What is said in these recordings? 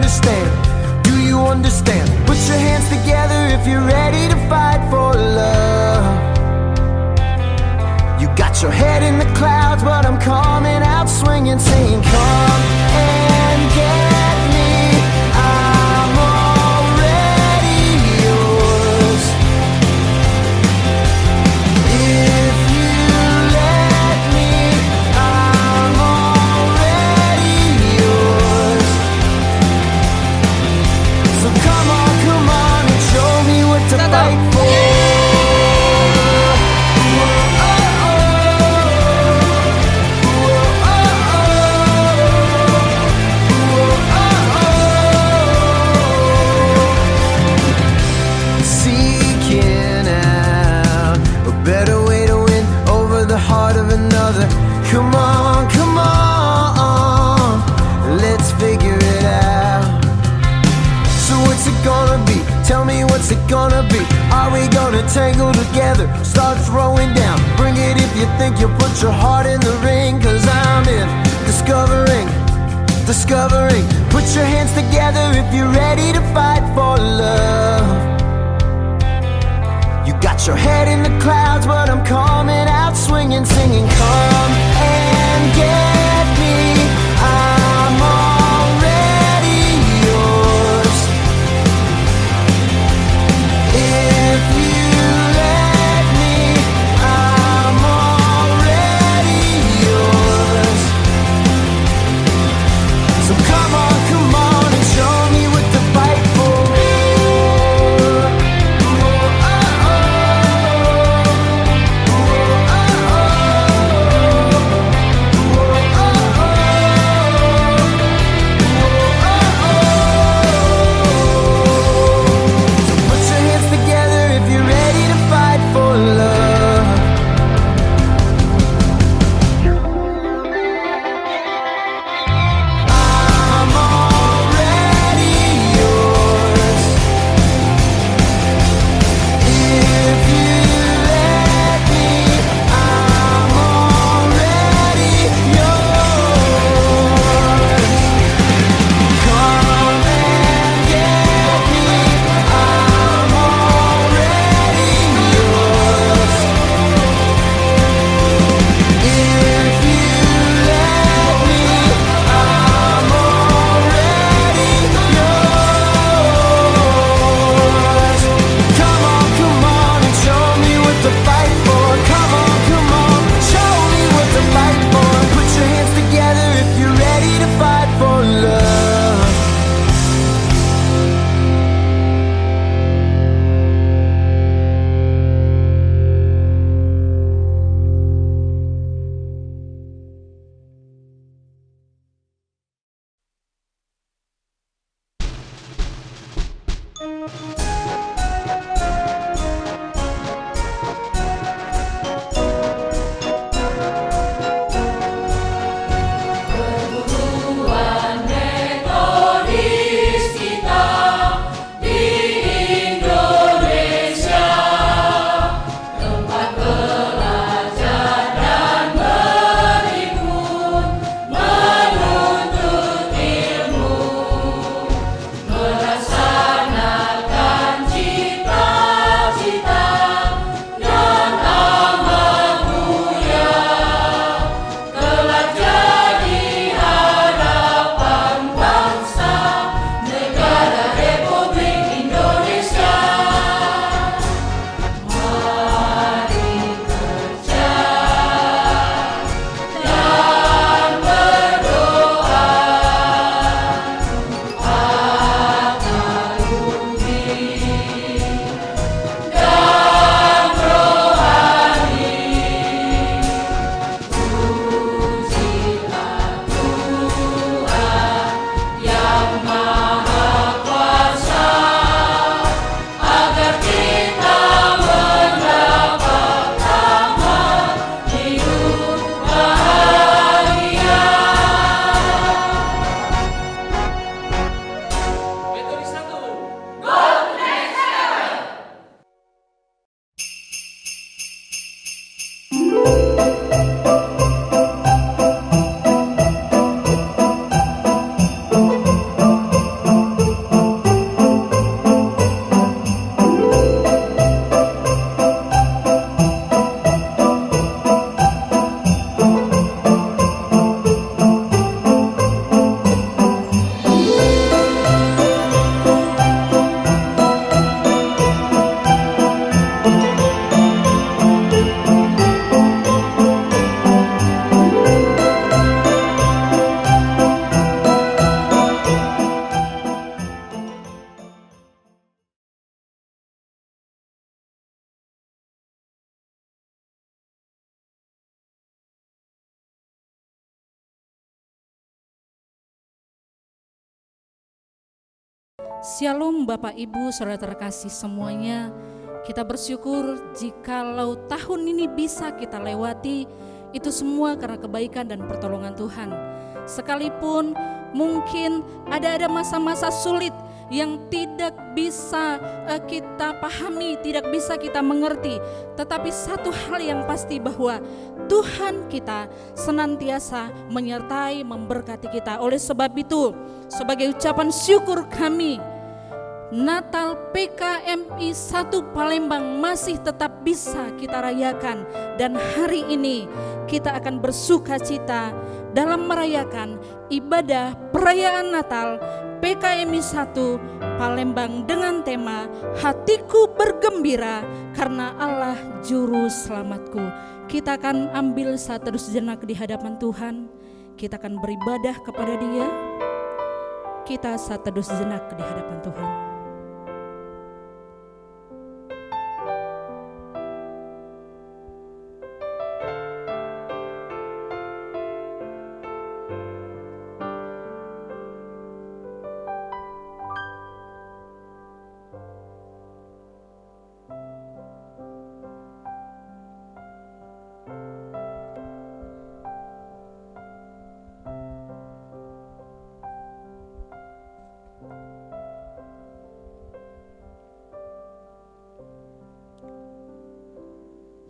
understand? Do you understand? Put your hands together if you're ready to fight for love. You got your head in the clouds, but I'm coming out swinging, saying come and get me. I'm already yours. If you let me, I'm already yours. So come on and show me what to fight for. Come on, let's figure it out. So what's it gonna be? Tell me what's it gonna be? Are we gonna tangle together? Start throwing down. Bring it if you think you'll put your heart in the ring. Cause I'm in discovering. Put your hands together if you're ready to fight for love. You got your head in the clouds, but I'm coming out swinging, singing come and get me. I'm already yours. If you let me, I'm already yours. So come on and show me what to fight for. Melaksanakan Shalom Bapak Ibu saudara terkasih semuanya. Kita bersyukur jikalau tahun ini bisa kita lewati, itu semua karena kebaikan dan pertolongan Tuhan. Sekalipun mungkin ada masa-masa sulit yang tidak bisa kita pahami, tidak bisa kita mengerti, tetapi satu hal yang pasti bahwa Tuhan kita senantiasa menyertai, memberkati kita. Oleh sebab itu, sebagai ucapan syukur kami, Natal PKMI 1 Palembang masih tetap bisa kita rayakan, dan hari ini kita akan bersukacita dalam merayakan ibadah perayaan Natal PKMI 1 Palembang dengan tema Hatiku Bergembira Karena Allah Juru Selamatku. Kita akan ambil saat terus sejenak di hadapan Tuhan. Kita akan beribadah kepada Dia. Kita saat terus sejenak di hadapan Tuhan.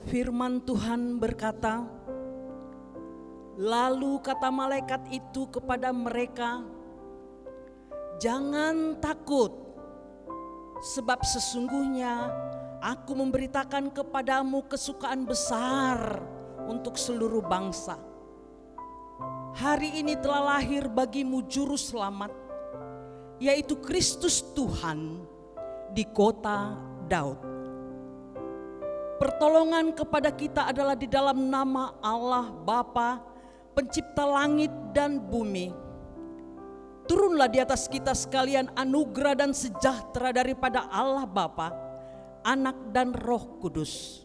Firman Tuhan berkata, lalu kata malaikat itu kepada mereka, jangan takut, sebab sesungguhnya aku memberitakan kepadamu kesukaan besar untuk seluruh bangsa. Hari ini telah lahir bagimu juru selamat, yaitu Kristus Tuhan di kota Daud. Pertolongan kepada kita adalah di dalam nama Allah Bapa, pencipta langit dan bumi. Turunlah di atas kita sekalian anugerah dan sejahtera daripada Allah Bapa, Anak dan Roh Kudus.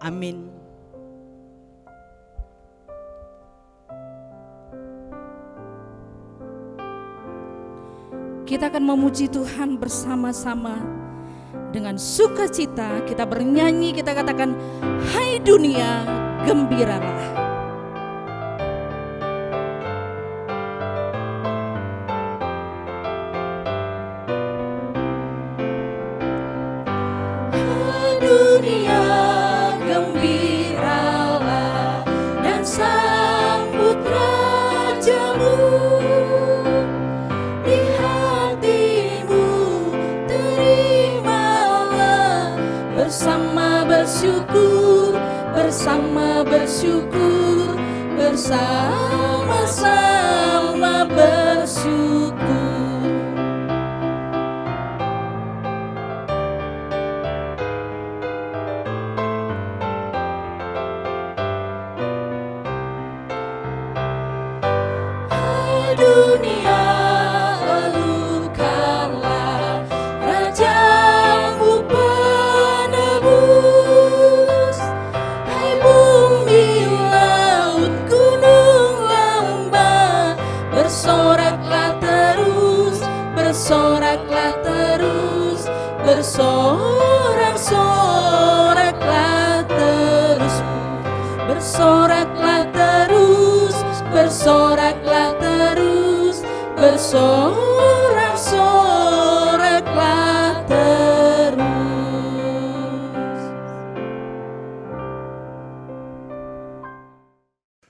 Amin. Kita akan memuji Tuhan bersama-sama. Dengan sukacita kita bernyanyi, kita katakan, hai dunia gembiralah. Hai dunia gembiralah dan sambut rajamu. Di hatimu terimalah bersama bersyukur, bersama-sama bersyukur. Hai dunia, elukanlah Rajamu penebus. Hai bumi, laut, gunung, lembah, bersoraklah terus, bersorak-soraklah terus, bersoraklah terus, bersorak-soraklah terus.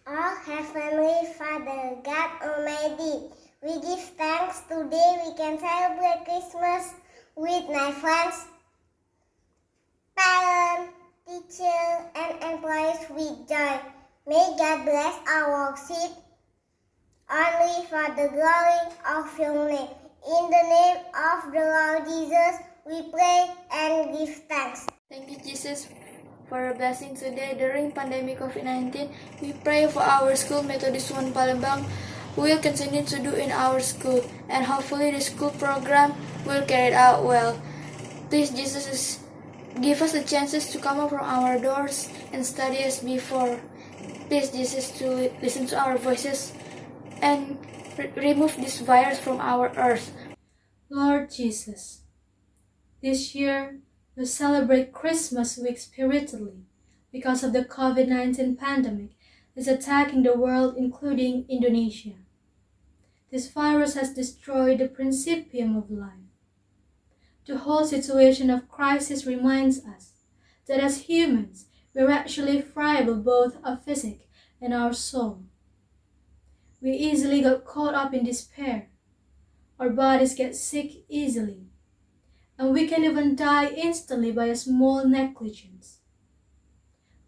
Oh Heavenly Father, God Almighty, we give thanks today we can celebrate Christmas with my friends, parents, teachers, and employees with joy. May God bless our worship only for the glory of your name. In the name of the Lord Jesus, we pray and give thanks. Thank you, Jesus, for a blessing today during pandemic COVID-19. We pray for our school, Methodist 1 Palembang, will continue to do in our school, and hopefully the school program will carry it out well. Please, Jesus, give us the chances to come up from our doors and study as before. Please, Jesus, to listen to our voices and remove this virus from our earth. Lord Jesus, this year we celebrate Christmas week spiritedly because of the COVID-19 pandemic is attacking the world, including Indonesia. This virus has destroyed the principium of life. The whole situation of crisis reminds us that as humans, we're actually friable both our physique and our soul. We easily get caught up in despair. Our bodies get sick easily, and we can even die instantly by a small negligence.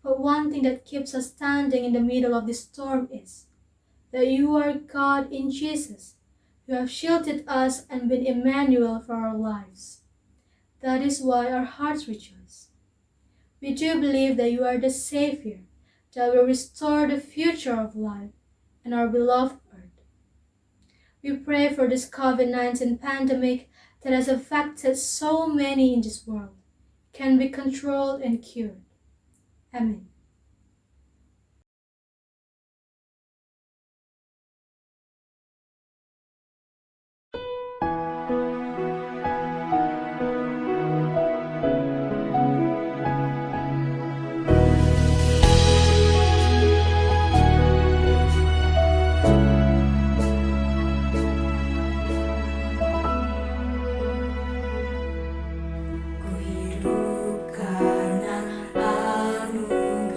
But one thing that keeps us standing in the middle of this storm is that you are God in Jesus. You have shielded us and been Emmanuel for our lives. That is why our hearts rejoice. We do believe that you are the Savior that will restore the future of life and our beloved earth. We pray for this COVID-19 pandemic that has affected so many in this world can be controlled and cured. Amen. Ku hidup karena anugerah.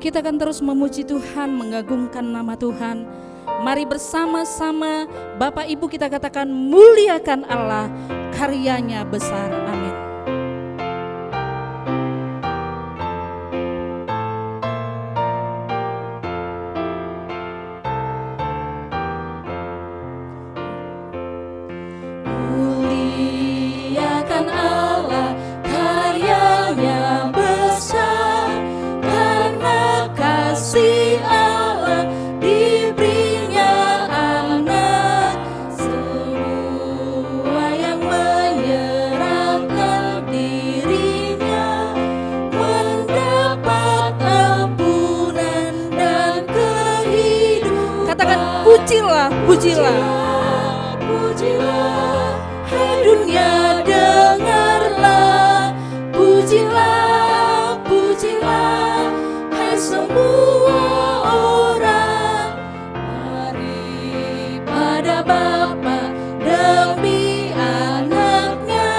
Kita akan terus memuji Tuhan, mengagungkan nama Tuhan. Mari bersama-sama Bapak Ibu kita katakan muliakan Allah, karyanya besar. Amin. Muliakan Allah, karyanya besar, karena kasih Allah diberinya anak. Semua yang menyerahkan dirinya mendapat ampunan dan kehidupan. Katakan pujilah, pujilah, pujilah, hai dunia dengarlah, pujilah, pujilah, hai semua orang. Mari pada Bapa demi anaknya,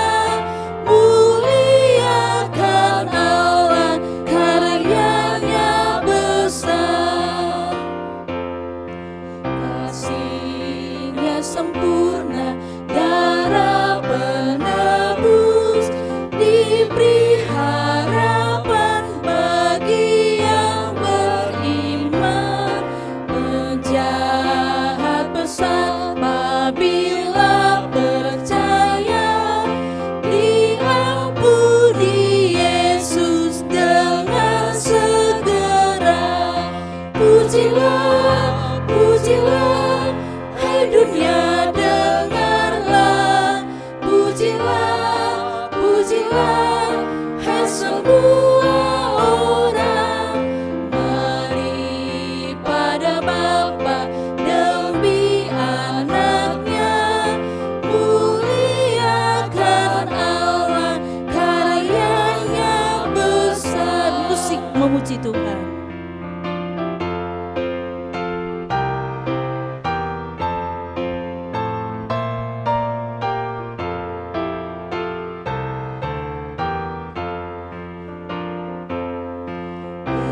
muliakan Allah, karyanya besar. Kasihnya sempurna, darah penebus, diberi harapan bagi yang beriman. Penjahat besar apabila percaya, diampuni Yesus dengan segera. Pujilah, pujilah, hai dunia dengarlah, pujilah, pujilah, hai semua orang. Mari pada Bapa demi anaknya, muliakan Allah, karyanya besar. Musik memuji Tuhan.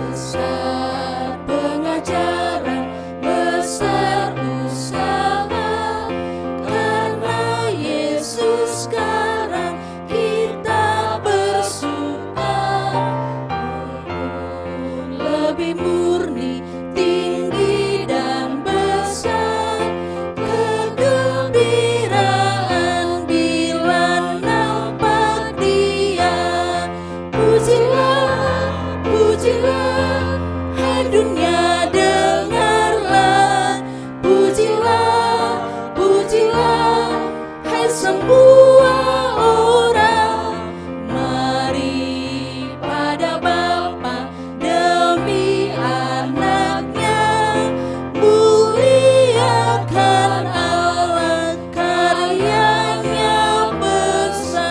Besar pengajaran, besar usaha, karena Yesus sekarang kita bersuka. Lebih murni, tinggi dan besar, kegembiraan bila nampak Dia. Pujilah, pujilah, hai dunia dengarlah, pujilah, pujilah, hai semua orang. Mari pada Bapa demi anaknya, muliakan Allah, karyanya besar.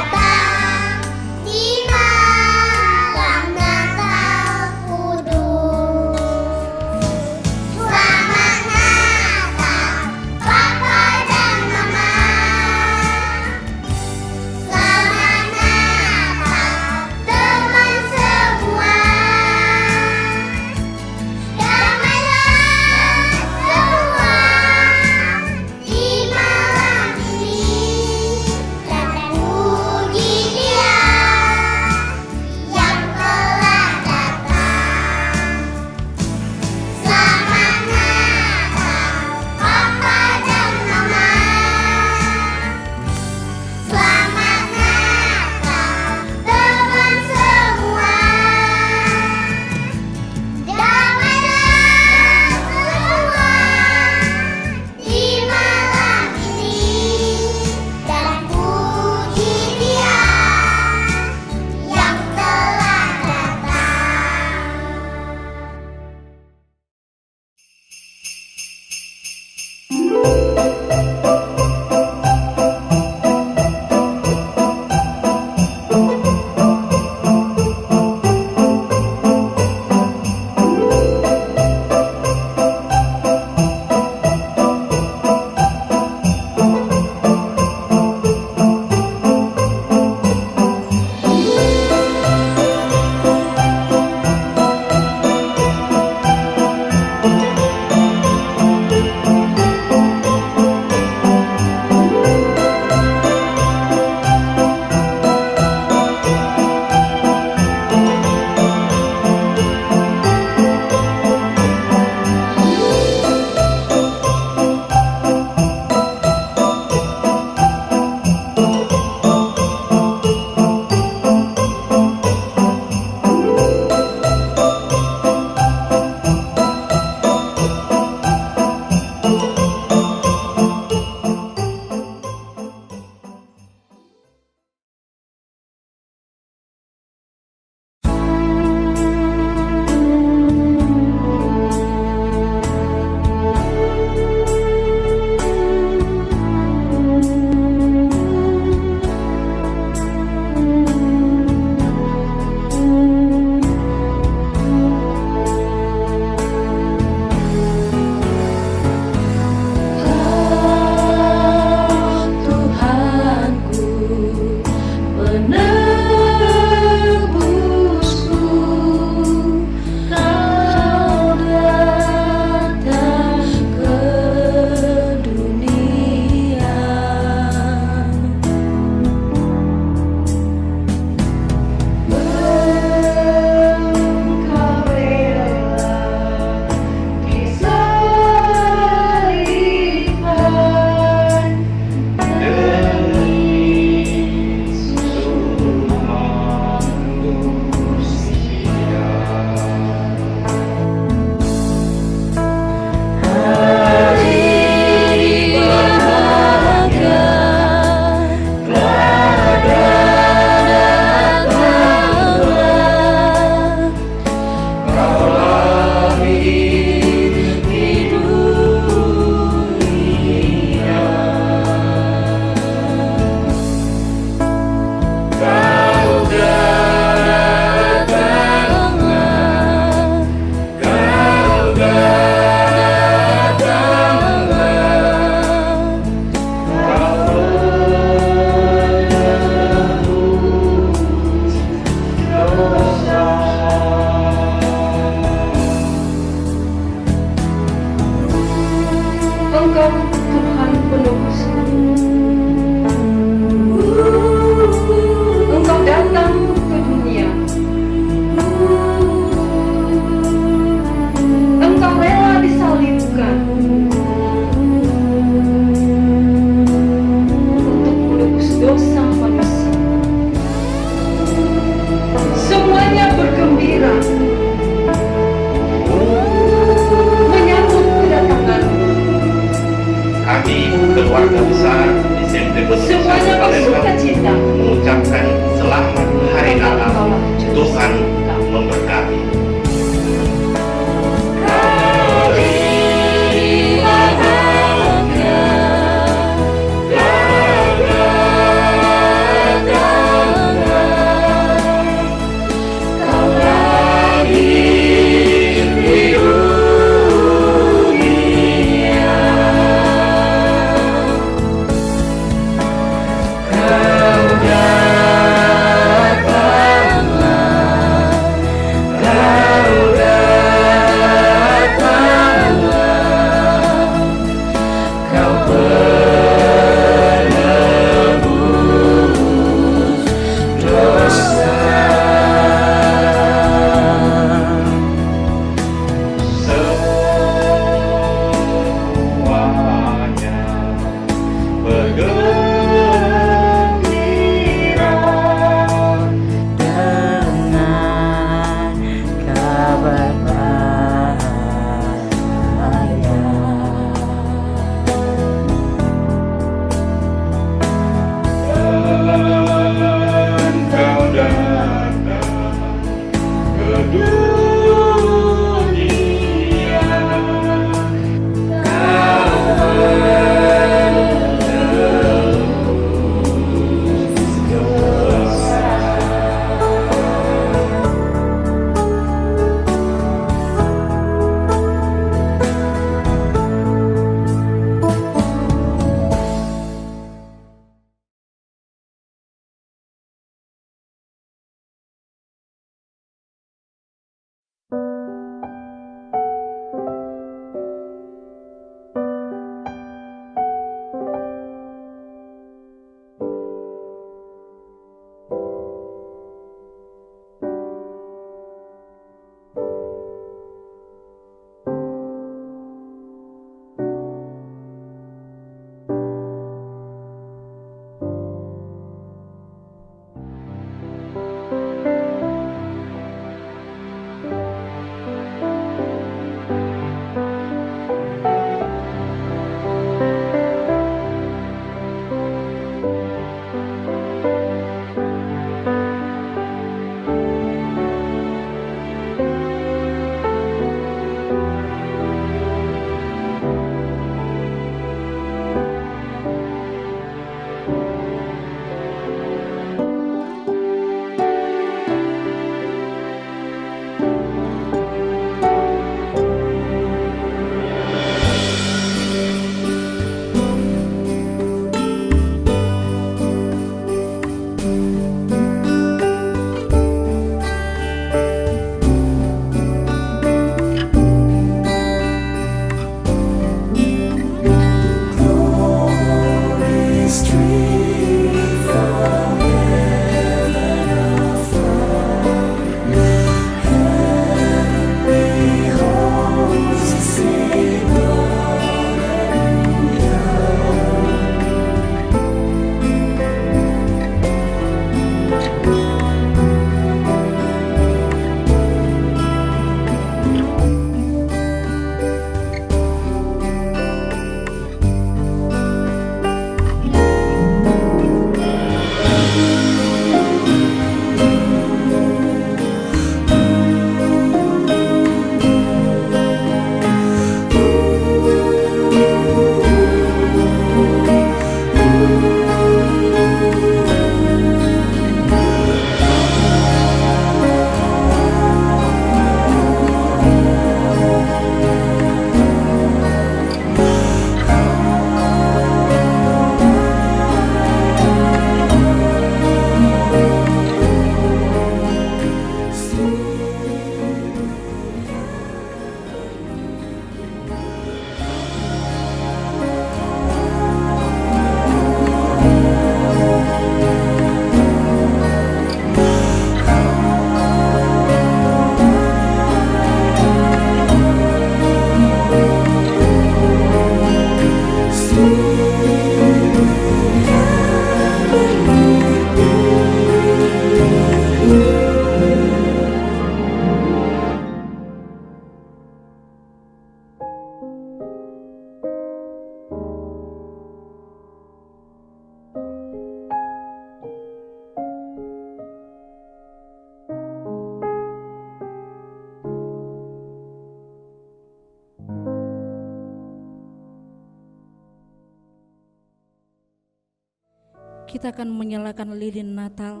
kita akan menyalakan lilin Natal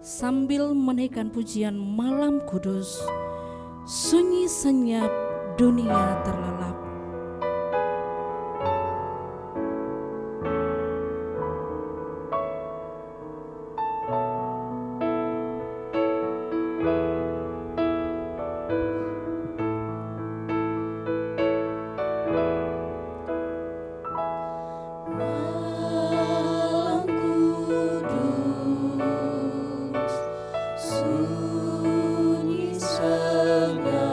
sambil menaikkan pujian Malam Kudus, sunyi senyap dunia terlelap. Malam Kudus, sunyi senyap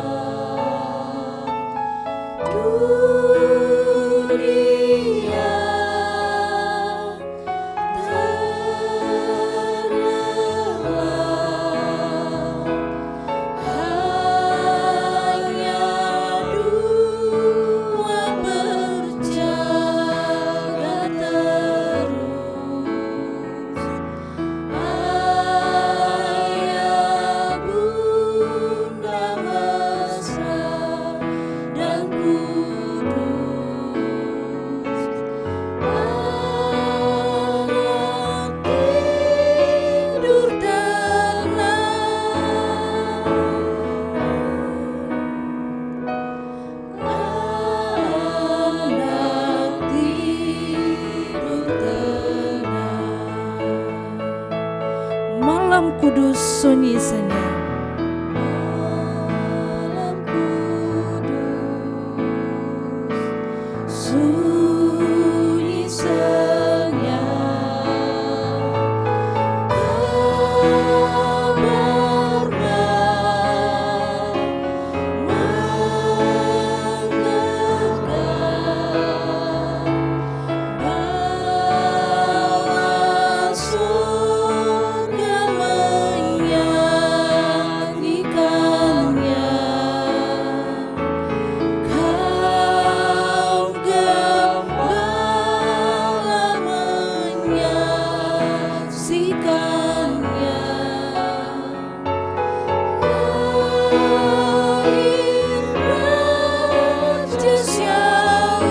dunia terlelap, hanya dua berjaga terus, ayah bunda mesra dan kudus, anak tidur tenang, anak tidur tenang. Malam Kudus, sunyi senyap. Malam Kudus, sunyi senyap, kabarnya mengenangkan bala surga menyanyikannya. Kau gembala menyaksikannya. Lahir Raja Shalom,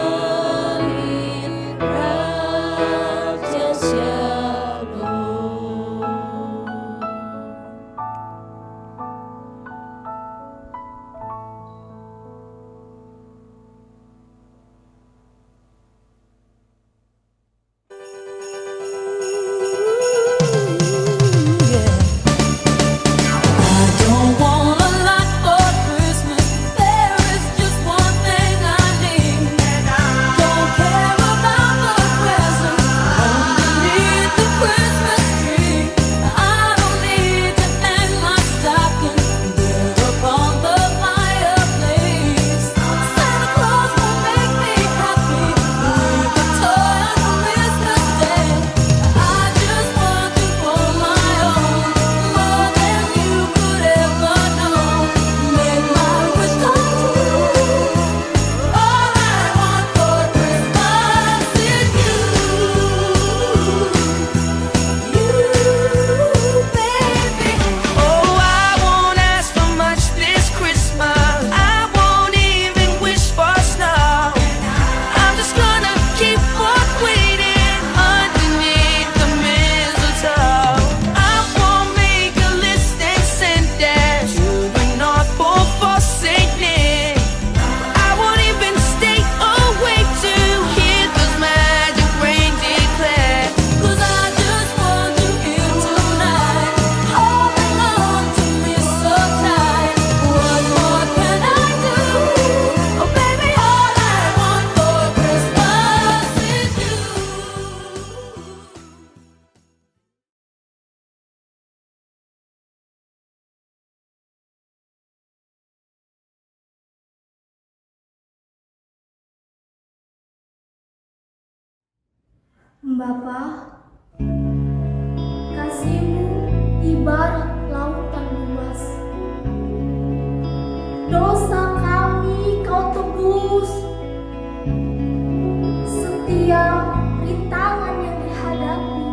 lahir Raja Shalom. I don't want a lot for Christmas. There is just one thing I need. Don't care about the presents underneath the Christmas tree. I don't need to hang my stocking there upon the fireplace. Santa Claus will make me happy with a toy on Christmas Day. I just want you for my own, more than you could ever know. Make my wish come true. All I want for Christmas is you, baby. Oh, I won't ask for much this Christmas. I won't even wish for snow. I'm just gonna keep on waiting underneath the mistletoe. I won't make a list and send that to the North Pole for Saint Nick. I won't even stay awake to hear those magic reindeer declare. 'Cause I just want you here tonight, holding on to me so tight. What more can I do? Oh baby, all I want for Christmas is you. Bapa, kasih-Mu ibarat lautan luas. Dosa kami Kau tebus. Setiap rintangan yang dihadapi,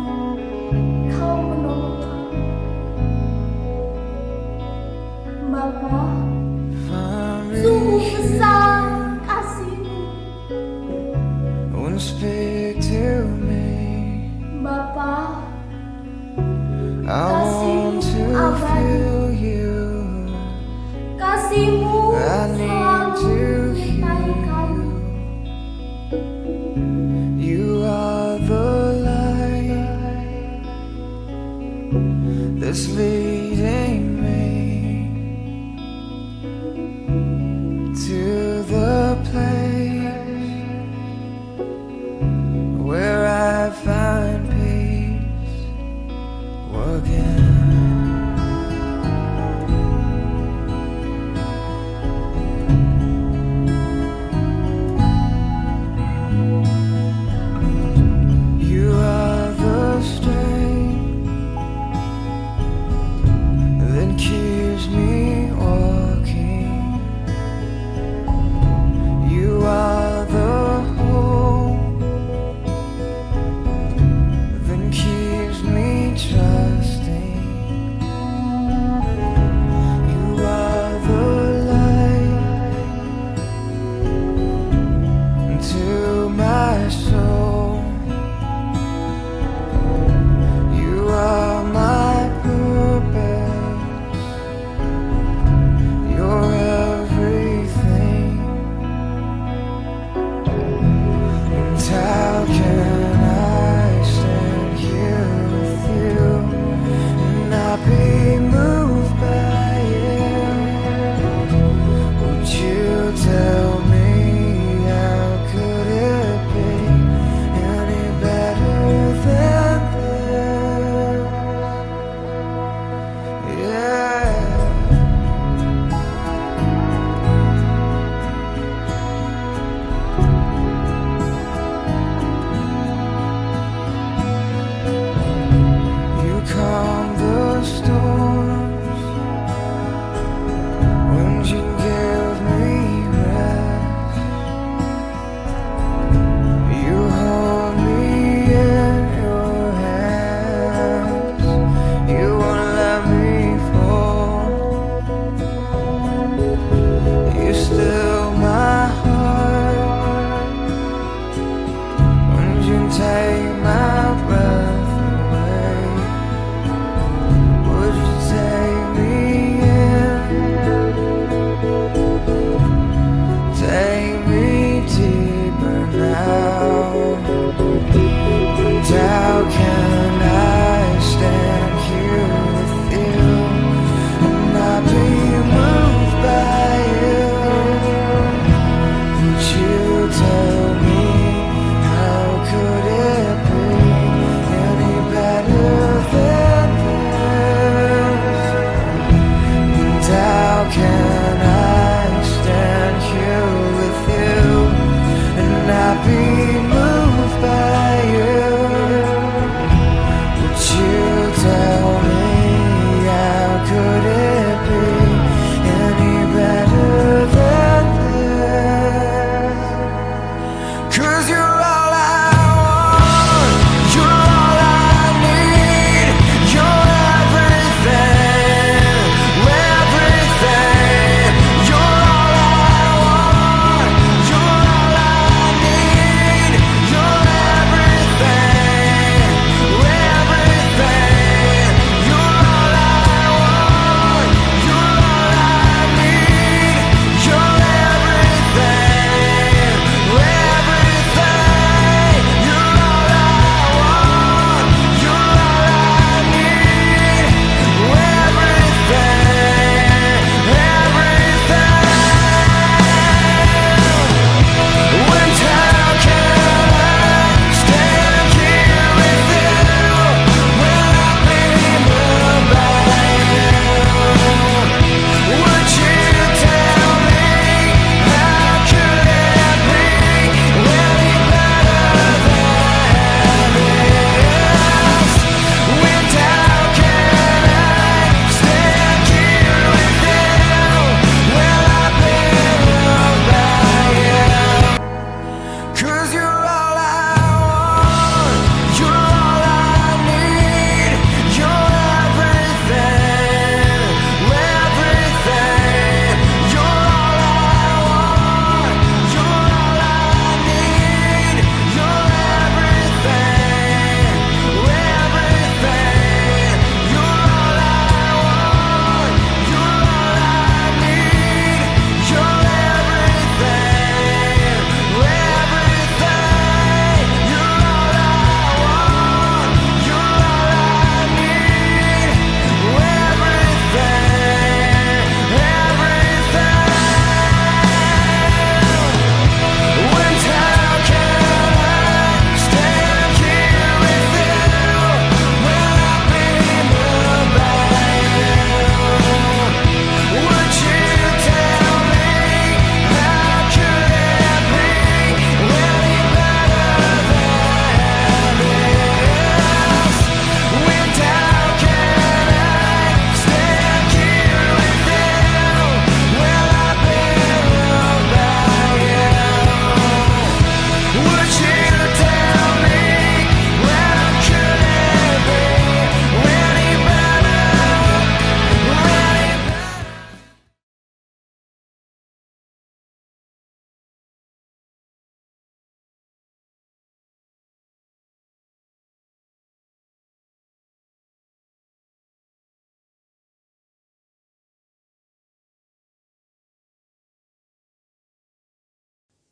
Kau menolong kami. Bapa, speak to me. Bapa, I want to feel you. kasih-Mu I need selalu to menyertai kami. You are the light that's leading me to the place where I find peace again. You are the strength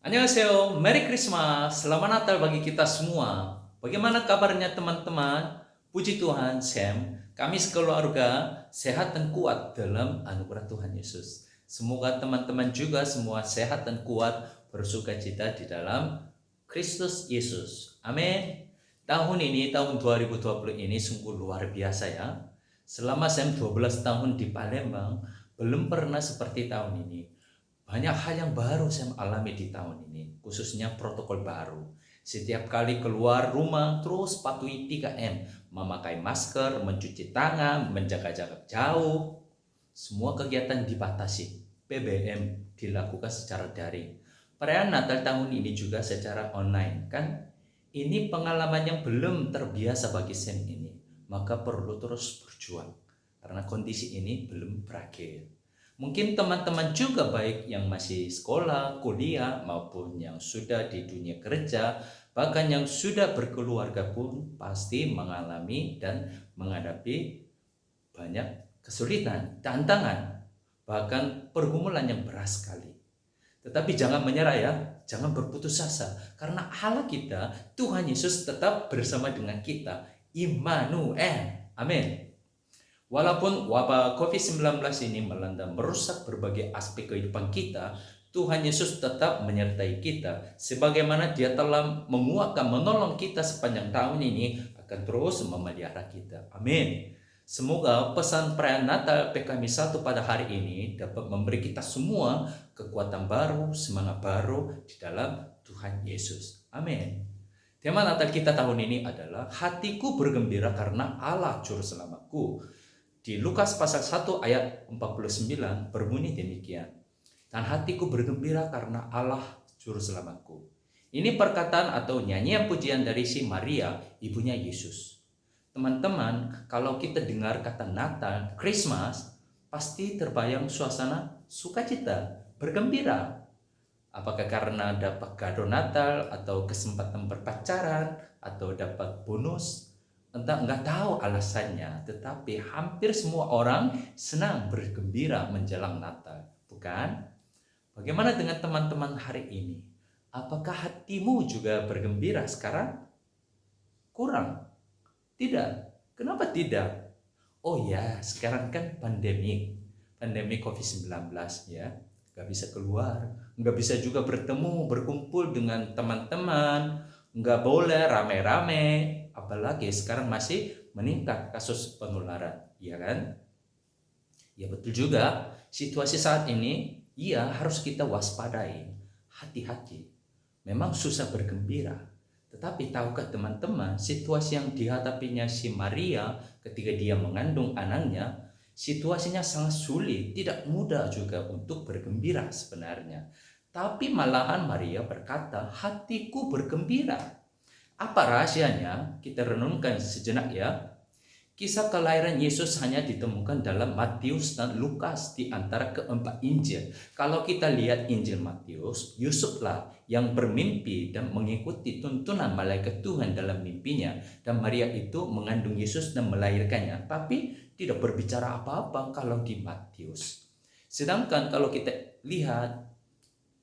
Annyeonghaseyo, Merry Christmas, Selamat Natal bagi kita semua. Bagaimana kabarnya teman-teman? Puji Tuhan, Sam, kami sekeluarga sehat dan kuat dalam anugerah Tuhan Yesus. Semoga teman-teman juga semua sehat dan kuat, bersukacita di dalam Kristus Yesus. Amin. Tahun ini, tahun 2020 ini sungguh luar biasa ya. Selama Sam 12 tahun di Palembang, belum pernah seperti tahun ini. Banyak hal yang baru saya alami di tahun ini, khususnya protokol baru. Setiap kali keluar rumah terus patuhi 3M, memakai masker, mencuci tangan, menjaga jarak jauh. Semua kegiatan dibatasi, PBM dilakukan secara daring. Perayaan Natal tahun ini juga secara online, kan? Ini pengalaman yang belum terbiasa bagi Sam ini, maka perlu terus berjuang, karena kondisi ini belum berakhir. Mungkin teman-teman juga baik yang masih sekolah, kuliah, maupun yang sudah di dunia kerja, bahkan yang sudah berkeluarga pun pasti mengalami dan menghadapi banyak kesulitan, tantangan, bahkan pergumulan yang berat sekali. Tetapi jangan menyerah ya, jangan berputus asa, karena Allah kita, Tuhan Yesus tetap bersama dengan kita. Immanuel, amin. Walaupun wabah COVID-19 ini melanda merusak berbagai aspek kehidupan kita, Tuhan Yesus tetap menyertai kita. Sebagaimana Dia telah menguatkan, menolong kita sepanjang tahun ini, akan terus memelihara kita. Amin. Semoga pesan perayaan Natal PKMI 1 pada hari ini dapat memberi kita semua kekuatan baru, semangat baru di dalam Tuhan Yesus. Amin. Tema Natal kita tahun ini adalah hatiku bergembira karena Allah Juru Selamatku. Di Lukas pasal 1 ayat 49 berbunyi demikian. Dan hatiku bergembira karena Allah Juru Selamatku. Ini perkataan atau nyanyian pujian dari si Maria, ibunya Yesus. Teman-teman, kalau kita dengar kata Natal, Christmas, pasti terbayang suasana sukacita, bergembira. Apakah karena dapat kado Natal atau kesempatan berpacaran atau dapat bonus? Entah, nggak tahu alasannya, tetapi hampir semua orang senang bergembira menjelang Natal, bukan? Bagaimana dengan teman-teman hari ini? Apakah hatimu juga bergembira sekarang? Kurang? Tidak. Kenapa tidak? Oh ya, sekarang kan pandemi COVID-19 ya, nggak bisa keluar, nggak bisa juga bertemu, berkumpul dengan teman-teman, nggak boleh rame-rame. Apalagi sekarang masih meningkat kasus penularan, ya kan? Ya betul juga, situasi saat ini, ya harus kita waspadai, hati-hati. Memang susah bergembira, tetapi tahukah teman-teman, situasi yang dihadapinya si Maria ketika dia mengandung anaknya, situasinya sangat sulit, tidak mudah juga untuk bergembira sebenarnya. Tapi malahan Maria berkata, hatiku bergembira. Apa rahasianya? Kita renungkan sejenak ya. Kisah kelahiran Yesus hanya ditemukan dalam Matius dan Lukas di antara keempat Injil. Kalau kita lihat Injil Matius, Yusuflah yang bermimpi dan mengikuti tuntunan malaikat Tuhan dalam mimpinya. Dan Maria itu mengandung Yesus dan melahirkannya. Tapi tidak berbicara apa-apa kalau di Matius. Sedangkan kalau kita lihat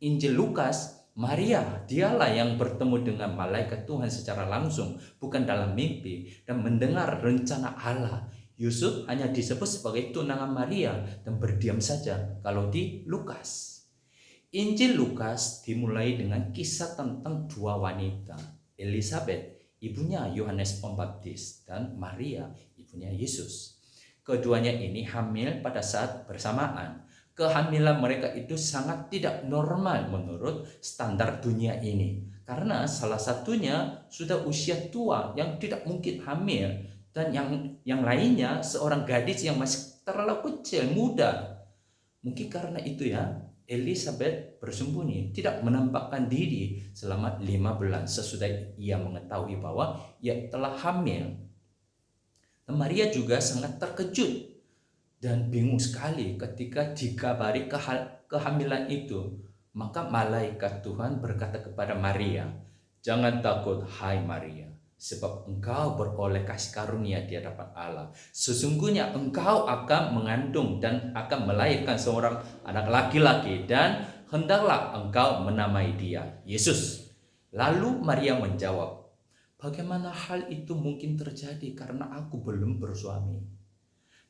Injil Lukas, Maria, dialah yang bertemu dengan malaikat Tuhan secara langsung, bukan dalam mimpi, dan mendengar rencana Allah. Yusuf hanya disebut sebagai tunangan Maria dan berdiam saja kalau di Lukas. Injil Lukas dimulai dengan kisah tentang dua wanita, Elizabeth, ibunya Yohanes Pembaptis, dan Maria, ibunya Yesus. Keduanya ini hamil pada saat bersamaan. Kehamilan mereka itu sangat tidak normal menurut standar dunia ini. Karena salah satunya sudah usia tua yang tidak mungkin hamil. Dan yang lainnya seorang gadis yang masih terlalu kecil, muda. Mungkin karena itu ya, Elizabeth bersembunyi, tidak menampakkan diri selama 5 bulan sesudah ia mengetahui bahwa ia telah hamil. Dan Maria juga sangat terkejut dan bingung sekali ketika dikabari kehamilan itu. Maka malaikat Tuhan berkata kepada Maria, jangan takut hai Maria, sebab engkau beroleh kasih karunia di hadapan Allah. Sesungguhnya engkau akan mengandung dan akan melahirkan seorang anak laki-laki, dan hendaklah engkau menamai dia Yesus. Lalu Maria menjawab, bagaimana hal itu mungkin terjadi karena aku belum bersuami?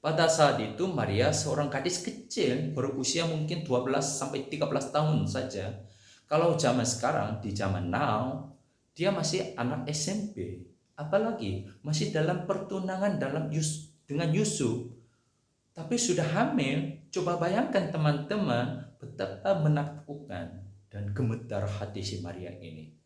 Pada saat itu Maria seorang gadis kecil berusia mungkin 12 sampai 13 tahun saja. Kalau zaman sekarang, di zaman now, dia masih anak SMP. Apalagi masih dalam pertunangan dengan Yusuf. Tapi sudah hamil. Coba bayangkan teman-teman betapa menakutkan dan gemetar hati si Maria ini.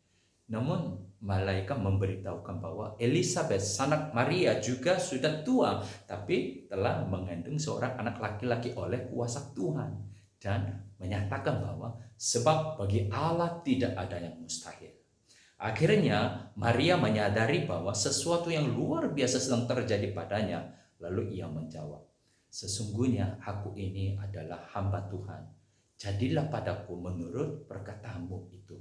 Namun malaikat memberitahukan bahwa Elizabeth, sanak Maria juga sudah tua, tapi telah mengandung seorang anak laki-laki oleh kuasa Tuhan. Dan menyatakan bahwa sebab bagi Allah tidak ada yang mustahil. Akhirnya Maria menyadari bahwa sesuatu yang luar biasa sedang terjadi padanya. Lalu ia menjawab, sesungguhnya aku ini adalah hamba Tuhan. Jadilah padaku menurut perkataanmu itu.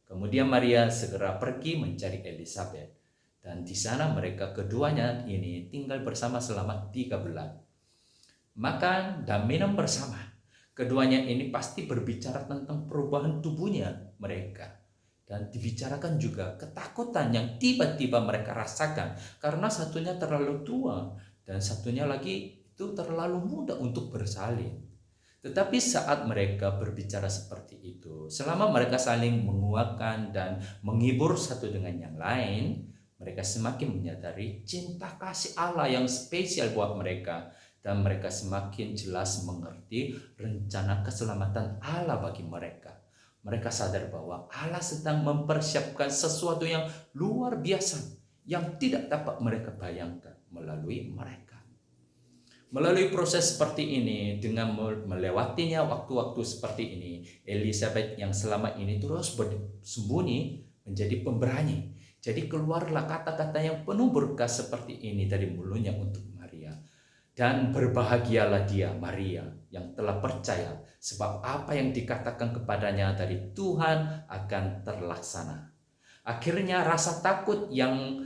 Kemudian Maria segera pergi mencari Elizabeth. Dan di sana mereka keduanya ini tinggal bersama selama 3 bulan. Makan dan minum bersama. Keduanya ini pasti berbicara tentang perubahan tubuhnya mereka. Dan dibicarakan juga ketakutan yang tiba-tiba mereka rasakan. Karena satunya terlalu tua dan satunya lagi itu terlalu muda untuk bersalin. Tetapi saat mereka berbicara seperti itu, selama mereka saling menguatkan dan menghibur satu dengan yang lain, mereka semakin menyadari cinta kasih Allah yang spesial buat mereka. Dan mereka semakin jelas mengerti rencana keselamatan Allah bagi mereka. Mereka sadar bahwa Allah sedang mempersiapkan sesuatu yang luar biasa yang tidak dapat mereka bayangkan melalui mereka. Melalui proses seperti ini, dengan melewatinya waktu-waktu seperti ini, Elizabeth yang selama ini terus bersembunyi menjadi pemberani. Jadi keluarlah kata-kata yang penuh berkah seperti ini dari mulutnya untuk Maria. Dan berbahagialah dia, Maria, yang telah percaya, sebab apa yang dikatakan kepadanya dari Tuhan akan terlaksana. Akhirnya rasa takut yang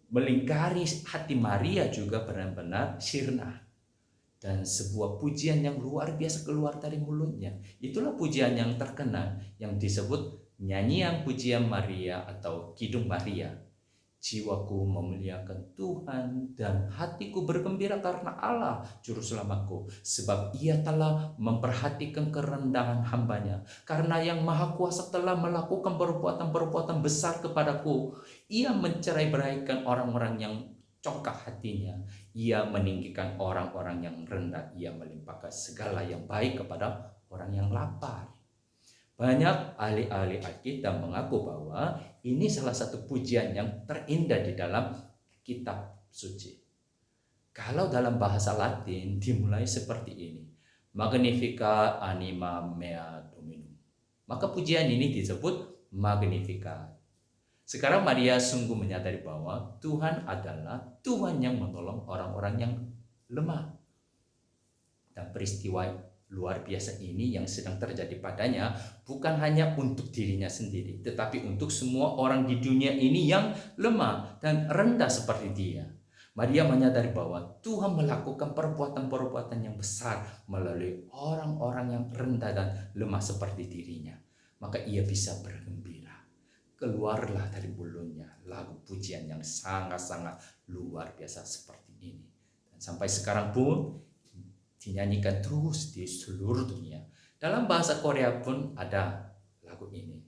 melingkari hati Maria juga benar-benar sirna. Dan sebuah pujian yang luar biasa keluar dari mulutnya. Itulah pujian yang terkenal yang disebut nyanyian pujian Maria atau Kidung Maria. Jiwaku memuliakan Tuhan dan hatiku bergembira karena Allah Juru Selamatku, sebab ia telah memperhatikan kerendahan hambanya. Karena yang Maha Kuasa telah melakukan perbuatan-perbuatan besar kepadaku. Ia mencerai-beraikan orang-orang yang congkak hatinya. Ia meninggikan orang-orang yang rendah. Ia melimpahkan segala yang baik kepada orang yang lapar. Banyak ahli-ahli Alkitab mengaku bahwa ini salah satu pujian yang terindah di dalam kitab suci. Kalau dalam bahasa Latin dimulai seperti ini. Magnificat anima mea Dominum. Maka pujian ini disebut Magnificat. Sekarang Maria sungguh menyadari bahwa Tuhan adalah Tuhan yang menolong orang-orang yang lemah. Dan peristiwa luar biasa ini yang sedang terjadi padanya bukan hanya untuk dirinya sendiri, tetapi untuk semua orang di dunia ini yang lemah dan rendah seperti dia. Maria menyadari bahwa Tuhan melakukan perbuatan-perbuatan yang besar melalui orang-orang yang rendah dan lemah seperti dirinya. Maka ia bisa bergembira. Keluarlah dari mulutnya lagu pujian yang sangat-sangat luar biasa seperti ini. Dan sampai sekarang pun dinyanyikan terus di seluruh dunia. Dalam bahasa Korea pun ada lagu ini.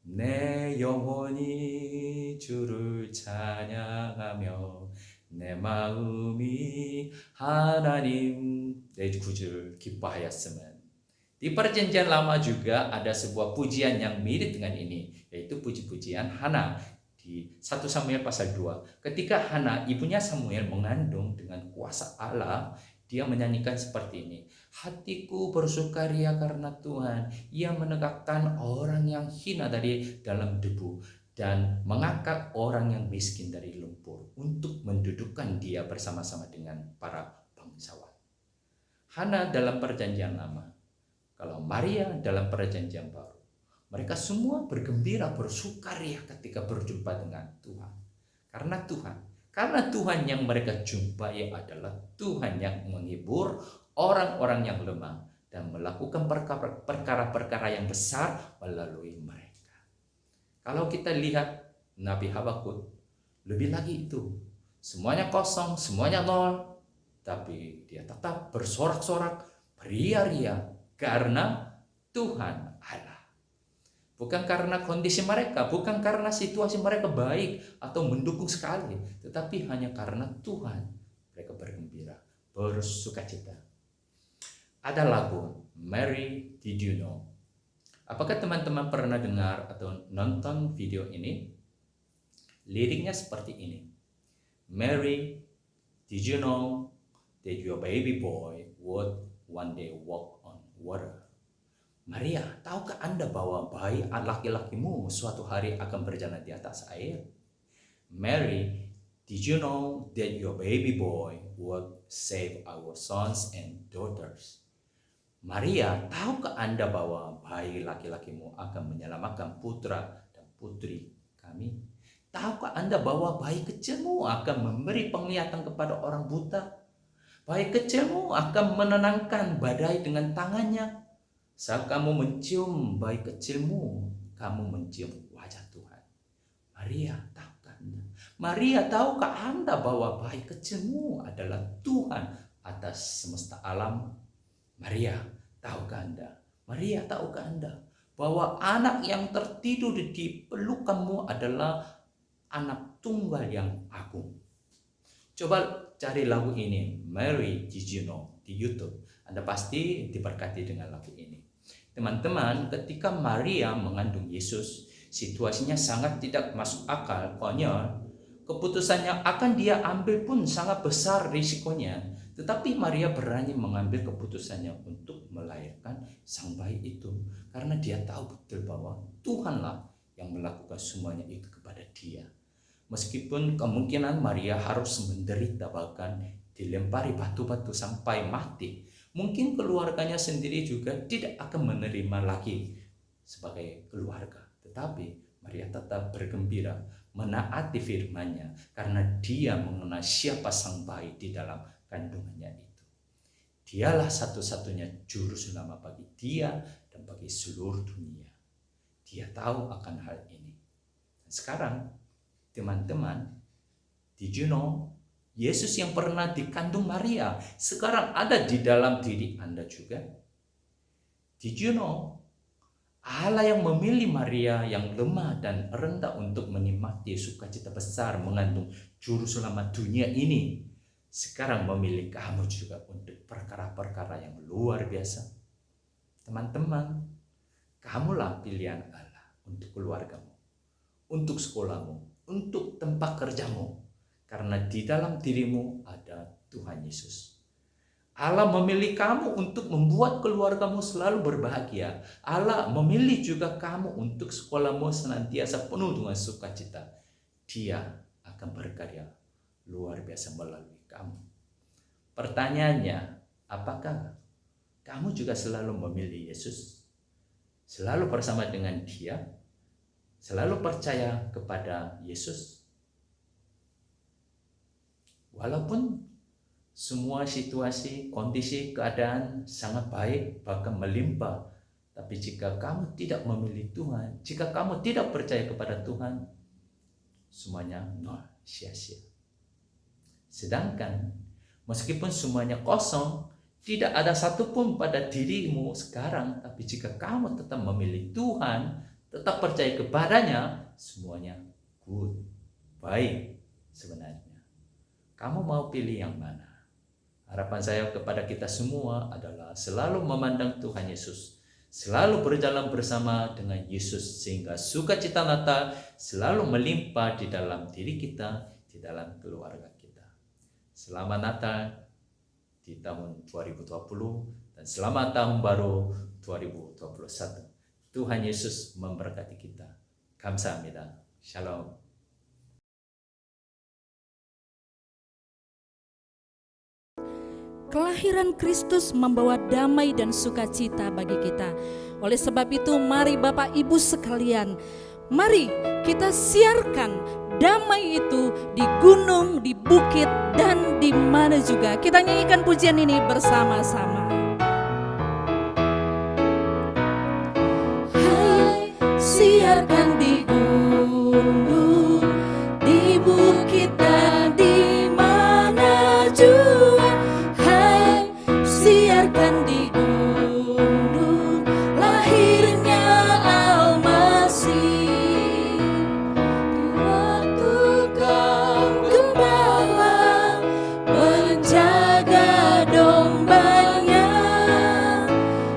내 영혼이 주를 찬양하며 내 마음이 하나님 내 구주를 기뻐하였으면. Di perjanjian lama juga ada sebuah pujian yang mirip dengan ini, yaitu puji-pujian Hana di 1 Samuel pasal 2. Ketika Hana, ibunya Samuel, mengandung dengan kuasa Allah, dia menyanyikan seperti ini. Hatiku bersukaria karena Tuhan. Ia menegakkan orang yang hina dari dalam debu dan mengangkat orang yang miskin dari lumpur untuk mendudukkan dia bersama-sama dengan para bangsawan. Hana dalam perjanjian lama, kalau Maria dalam perjanjian baru. Mereka semua bergembira, bersukaria ketika berjumpa dengan Tuhan. Karena Tuhan yang mereka jumpai adalah Tuhan yang menghibur orang-orang yang lemah dan melakukan perkara-perkara yang besar melalui mereka. Kalau kita lihat Nabi Habakuk, lebih lagi itu, semuanya kosong, semuanya nol, tapi dia tetap bersorak-sorak, beria-ria karena Tuhan Allah. Bukan karena kondisi mereka, bukan karena situasi mereka baik atau mendukung sekali, tetapi hanya karena Tuhan mereka bergembira, bersukacita. Ada lagu Mary Did You Know? Apakah teman-teman pernah dengar atau nonton video ini? Liriknya seperti ini. Mary, did you know that your baby boy would one day walk on water? Maria, tahukah Anda bahwa bayi laki-lakimu suatu hari akan berjalan di atas air? Mary, did you know that your baby boy would save our sons and daughters? Maria, tahukah Anda bahwa bayi laki-lakimu akan menyelamatkan putra dan putri kami? Tahukah Anda bahwa bayi kecilmu akan memberi penglihatan kepada orang buta? Bayi kecilmu akan menenangkan badai dengan tangannya. Saat kamu mencium bayi kecilmu, kamu mencium wajah Tuhan. Maria, tahukah Anda? Maria, tahukah Anda bahwa bayi kecilmu adalah Tuhan atas semesta alam? Maria, tahukah Anda? Maria, tahukah Anda bahwa anak yang tertidur di pelukanmu adalah anak tunggal yang agung? Coba cari lagu ini, Mary Did You Know, di YouTube. Anda pasti diberkati dengan lagu ini. Teman-teman, ketika Maria mengandung Yesus, situasinya sangat tidak masuk akal, konyol. Keputusannya akan dia ambil pun sangat besar risikonya. Tetapi Maria berani mengambil keputusannya untuk melahirkan sang bayi itu. Karena dia tahu betul bahwa Tuhanlah yang melakukan semuanya itu kepada dia. Meskipun kemungkinan Maria harus menderita bahkan dilempari batu-batu sampai mati, mungkin keluarganya sendiri juga tidak akan menerima lagi sebagai keluarga. Tetapi Maria tetap bergembira menaati firman-Nya karena dia mengenal siapa sang bayi di dalam kandungannya itu. Dialah satu-satunya juru selamat bagi dia dan bagi seluruh dunia. Dia tahu akan hal ini. Dan sekarang, teman-teman, did you know, Yesus yang pernah dikandung Maria sekarang ada di dalam diri Anda juga? Did you know, Allah yang memilih Maria yang lemah dan rendah untuk menikmati sukacita besar mengandung juru selamat dunia ini, sekarang memilih kamu juga untuk perkara-perkara yang luar biasa. Teman-teman, kamulah pilihan Allah untuk keluargamu, untuk sekolahmu, untuk tempat kerjamu. Karena di dalam dirimu ada Tuhan Yesus. Allah memilih kamu untuk membuat keluargamu selalu berbahagia. Allah memilih juga kamu untuk sekolahmu senantiasa penuh dengan sukacita. Dia akan berkarya luar biasa melalui kamu. Pertanyaannya, apakah kamu juga selalu memilih Yesus? Selalu bersama dengan Dia? Selalu percaya kepada Yesus? Walaupun semua situasi, kondisi, keadaan sangat baik, bahkan melimpah, tapi jika kamu tidak memilih Tuhan, jika kamu tidak percaya kepada Tuhan, semuanya nol, sia-sia. Sedangkan meskipun semuanya kosong, tidak ada satupun pada dirimu sekarang, tapi jika kamu tetap memilih Tuhan, tetap percaya kepadanya, semuanya good, baik sebenarnya. Kamu mau pilih yang mana? Harapan saya kepada kita semua adalah selalu memandang Tuhan Yesus, selalu berjalan bersama dengan Yesus, sehingga sukacita Natal selalu melimpah di dalam diri kita, di dalam keluarga kita. Selamat Natal di tahun 2020 dan selamat tahun baru 2021. Tuhan Yesus memberkati kita. Kamsahamnida. Shalom. Kelahiran Kristus membawa damai dan sukacita bagi kita. Oleh sebab itu, mari Bapak Ibu sekalian, mari kita siarkan damai itu di gunung, di bukit, dan di mana juga. Kita nyanyikan pujian ini bersama-sama. siarkan di gunung, di bukit dan di mana jua. Hai, siarkan di gunung lahirnya Al-Masih. Waktu kau gembala menjaga dombanya,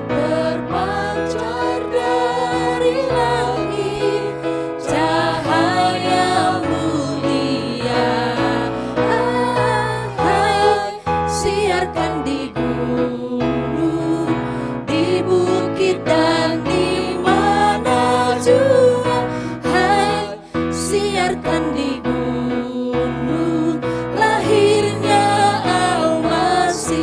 terpancar dari langit cahaya mulia. Hai, siarkan di gunung, di bukit dan di mana jua. Hai, siarkan di gunung lahirnya Al-Masih.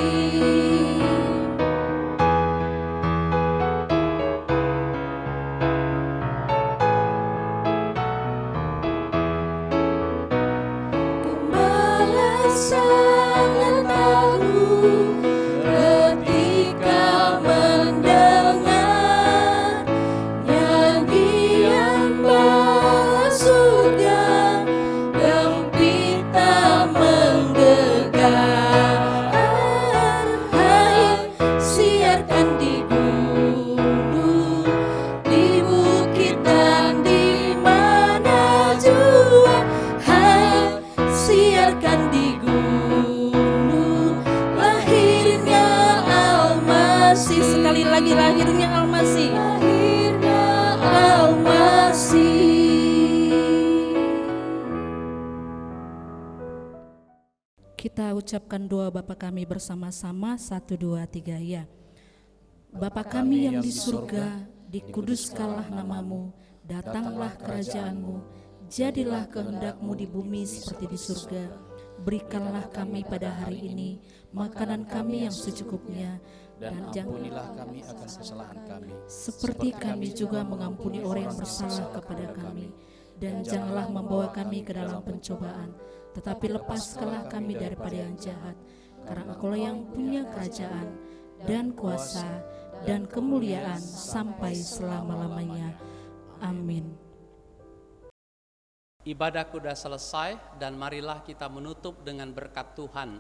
Gembala sangat takut ketika mendengar nyanyian bala surga, gempita menggelegar. Hai, siarkan di gunung, di bukit dan di mana jua. Hai, siarkan di gunung lahirnya Al-Masih. Sekali lagi, lahirnya Al-Masih. Lahirnya Al-Masih. Kita ucapkan doa Bapa kami bersama-sama, 1, 2, 3 ya. Bapa kami yang di surga, dikuduskanlah namamu, datanglah kerajaanmu, jadilah kehendakmu di bumi seperti di surga. Berikanlah kami pada hari ini makanan kami yang secukupnya, dan ampunilah kami akan kesalahan kami, seperti kami juga mengampuni orang yang bersalah kepada kami. Dan janganlah membawa kami ke dalam pencobaan, tetapi lepaskanlah kami daripada yang jahat. Karena Engkaulah yang punya kerajaan dan kuasa dan kemuliaan sampai selama-lamanya. Amin. Ibadah sudah selesai dan marilah kita menutup dengan berkat Tuhan.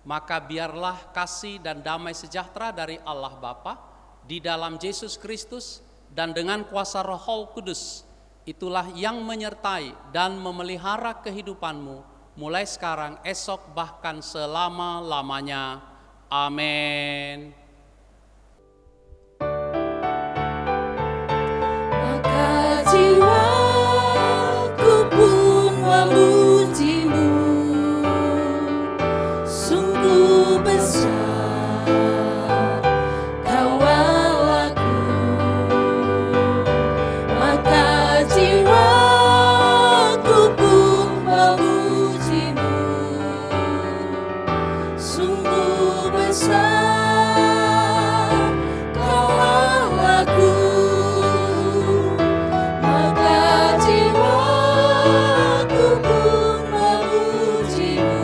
Maka biarlah kasih dan damai sejahtera dari Allah Bapa di dalam Yesus Kristus dan dengan kuasa Roh Kudus, itulah yang menyertai dan memelihara kehidupanmu mulai sekarang, esok, bahkan selama-lamanya. Amin. Maka jiwaku pun memujimu, sungguh besar Kau Allahku. Maka jiwaku pun memujimu, sungguh besar Kau Allahku. Maka jiwaku pun memujimu,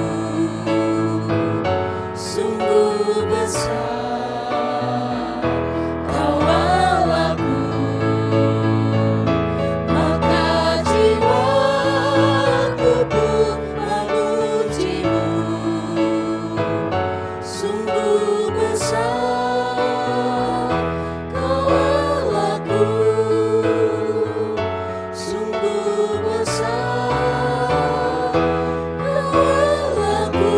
sungguh besar Kau Allahku. Maka jiwaku pun memujimu, sungguh besar Kau Allahku. Sungguh besar Kau Allahku.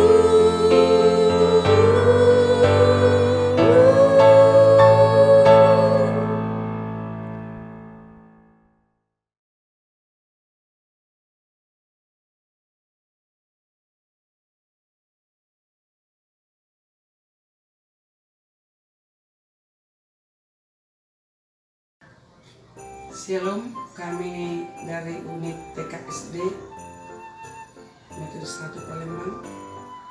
Shalom, kami dari unit TKSD Metode 1 Palembang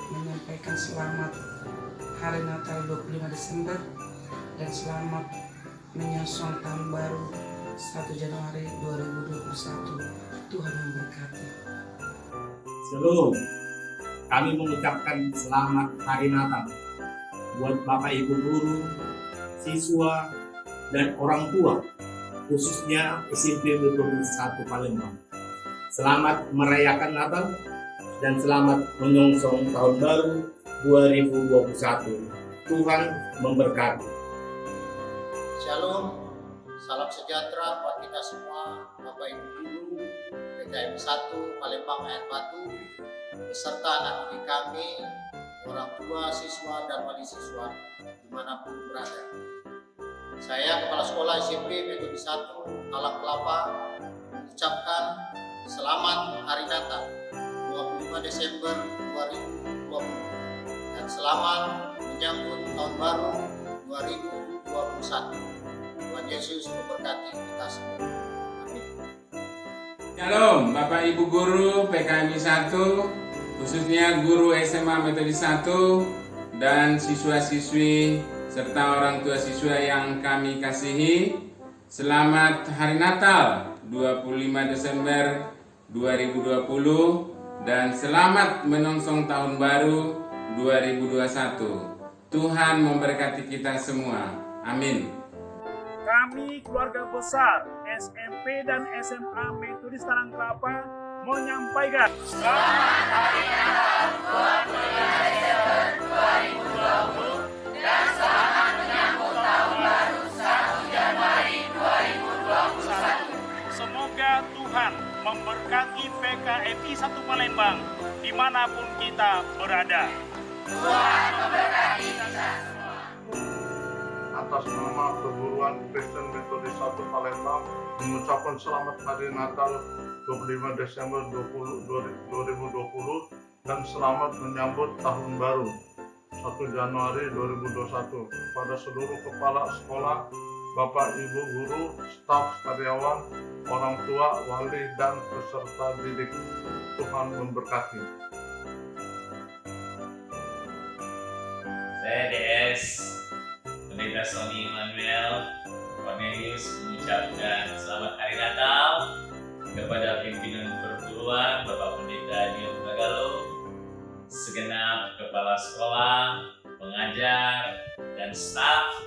menyampaikan selamat Hari Natal 25 Desember dan selamat menyongsong tahun baru 1 Januari 2021. Tuhan memberkati. Shalom, kami mengucapkan selamat Hari Natal buat Bapak Ibu guru, siswa, dan orang tua khususnya SMP Metodis 1 Palembang. Selamat merayakan Natal dan selamat menyongsong tahun baru 2021. Tuhan memberkati. Shalom, salam sejahtera buat kita semua, Bapak Ibu Guru PKM 1 Palembang Air Batu, beserta anak didik kami, orang tua, siswa, dan wali siswa dimanapun berada. Saya Kepala Sekolah SMP Metodis 1 Talang Kelapa mengucapkan selamat Hari Natal 25 Desember 2020 dan selamat menyambut Tahun Baru 2021. Tuhan Yesus memberkati kita semua. Amin. Shalom Bapak Ibu Guru PKMI 1, khususnya guru SMA Metodis 1 dan siswa-siswi serta orang tua siswa yang kami kasihi. Selamat Hari Natal 25 Desember 2020 dan selamat menyongsong Tahun Baru 2021. Tuhan memberkati kita semua. Amin. Kami keluarga besar SMP dan SMA Metodis Talang Kelapa menyampaikan Selamat Hari Natal 25 Desember 2020 dan selamat menyambut Tahun Baru 1 Januari 2021. Semoga Tuhan memberkati PKMI 1 Palembang dimanapun kita berada. Tuhan memberkati kita semua. Atas nama Perguruan Kristen Metodis 1 Palembang mengucapkan selamat Hari Natal 25 Desember 2020 dan selamat menyambut Tahun Baru 1 Januari 2021 kepada seluruh kepala sekolah, Bapak Ibu Guru, staf karyawan, orang tua, wali, dan peserta didik. Tuhan memberkati. Saya DS Pendeta Sony Emmanuel Cornelius mengucapkan selamat Hari Natal kepada pimpinan perguruan, Bapak Pendeta Dion Bagalo, segenap kepala sekolah, pengajar, dan staf.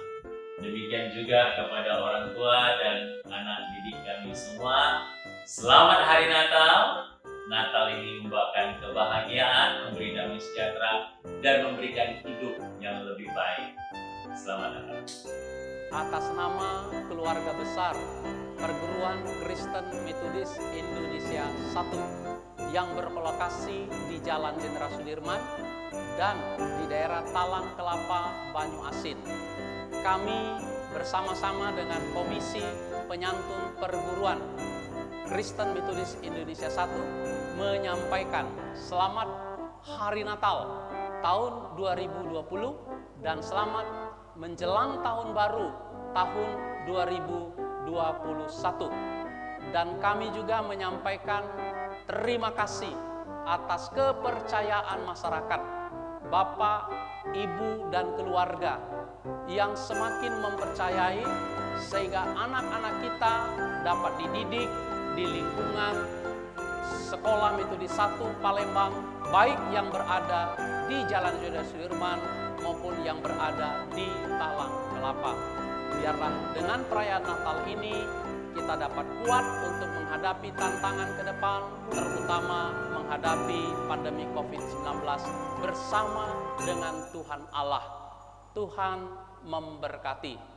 Demikian juga kepada orang tua dan anak didik kami semua. Selamat Hari Natal. Natal ini membawakan kebahagiaan, memberi damai sejahtera, dan memberikan hidup yang lebih baik. Selamat Natal. Atas nama keluarga besar Perguruan Kristen Metodis Indonesia 1 yang berlokasi di Jalan Jenderal Sudirman dan di daerah Talang Kelapa, Banyu Asin, kami bersama-sama dengan Komisi Penyantun Perguruan Kristen Metodis Indonesia 1 menyampaikan selamat Hari Natal tahun 2020 dan selamat menjelang tahun baru tahun 2021. Dan kami juga menyampaikan terima kasih atas kepercayaan masyarakat, Bapak, Ibu, dan keluarga yang semakin mempercayai sehingga anak-anak kita dapat dididik di lingkungan Sekolah Metodis 1 Palembang, baik yang berada di Jalan Jenderal Sudirman maupun yang berada di Talang Kelapa. Biarlah dengan perayaan Natal ini kita dapat kuat untuk menghadapi tantangan ke depan, terutama menghadapi pandemi COVID-19 bersama dengan Tuhan Allah. Tuhan memberkati.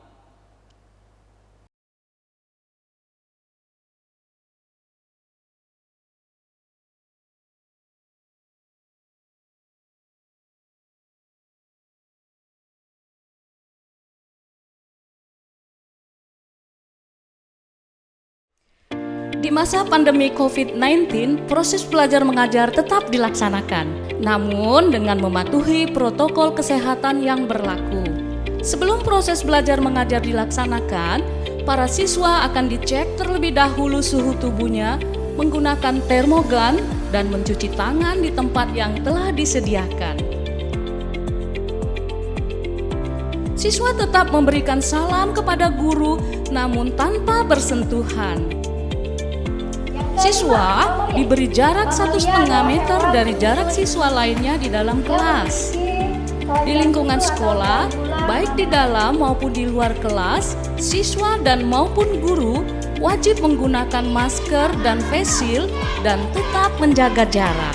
Di masa pandemi COVID-19, proses belajar mengajar tetap dilaksanakan, namun dengan mematuhi protokol kesehatan yang berlaku. Sebelum proses belajar mengajar dilaksanakan, para siswa akan dicek terlebih dahulu suhu tubuhnya menggunakan termogan dan mencuci tangan di tempat yang telah disediakan. Siswa tetap memberikan salam kepada guru, namun tanpa bersentuhan. Siswa diberi jarak 1,5 meter dari jarak siswa lainnya di dalam kelas. Di lingkungan sekolah, Baik di dalam maupun di luar kelas, siswa dan maupun guru wajib menggunakan masker dan face shield dan tetap menjaga jarak.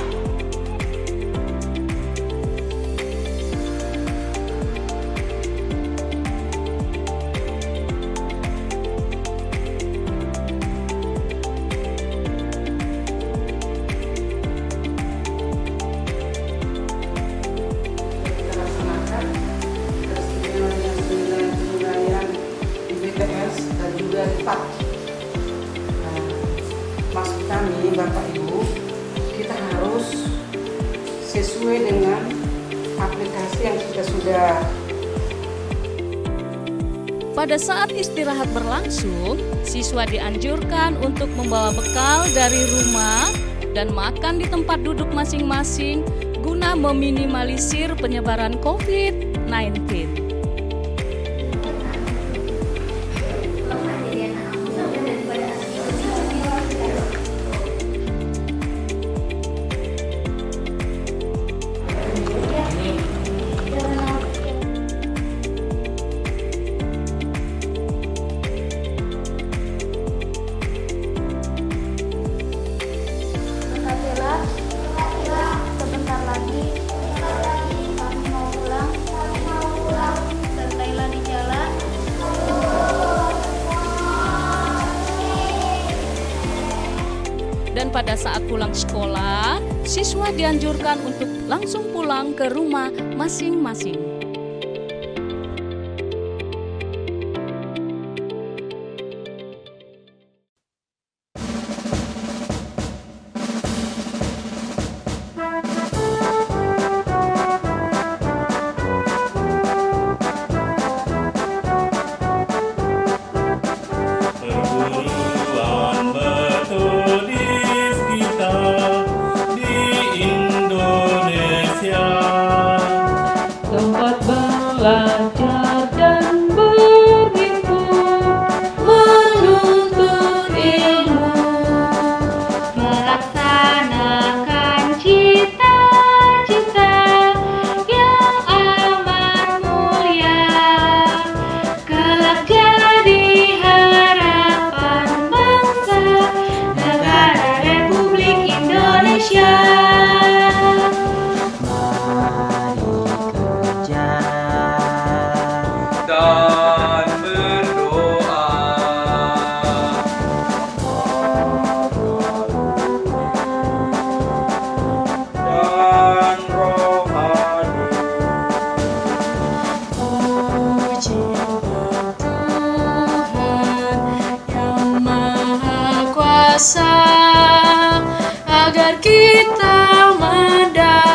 Kita laksanakan keseluruhan penilaian di BTS dan juga di PAK. Maksud kami, Bapak Ibu, kita harus sesuai dengan aplikasi yang kita sudah. Pada saat istirahat berlangsung, siswa dianjurkan untuk membawa bekal dari rumah dan makan di tempat duduk masing-masing guna meminimalisir penyebaran COVID-19. Sebentar lagi kami mau pulang. Santailah di jalan. Dan pada saat pulang sekolah, siswa dianjurkan untuk langsung pulang ke rumah masing-masing. Perguruan metodis kita di Indonesia, Tempat belajar dan berhimpun, menuntut ilmu, Melaksanakan cita-cita yang amat mulia, kelak jadi harapan bangsa negara Republik Indonesia. Dan berdoa. Dan rohani. Puji Tuhan yang Maha Kuasa, agar kita mendapat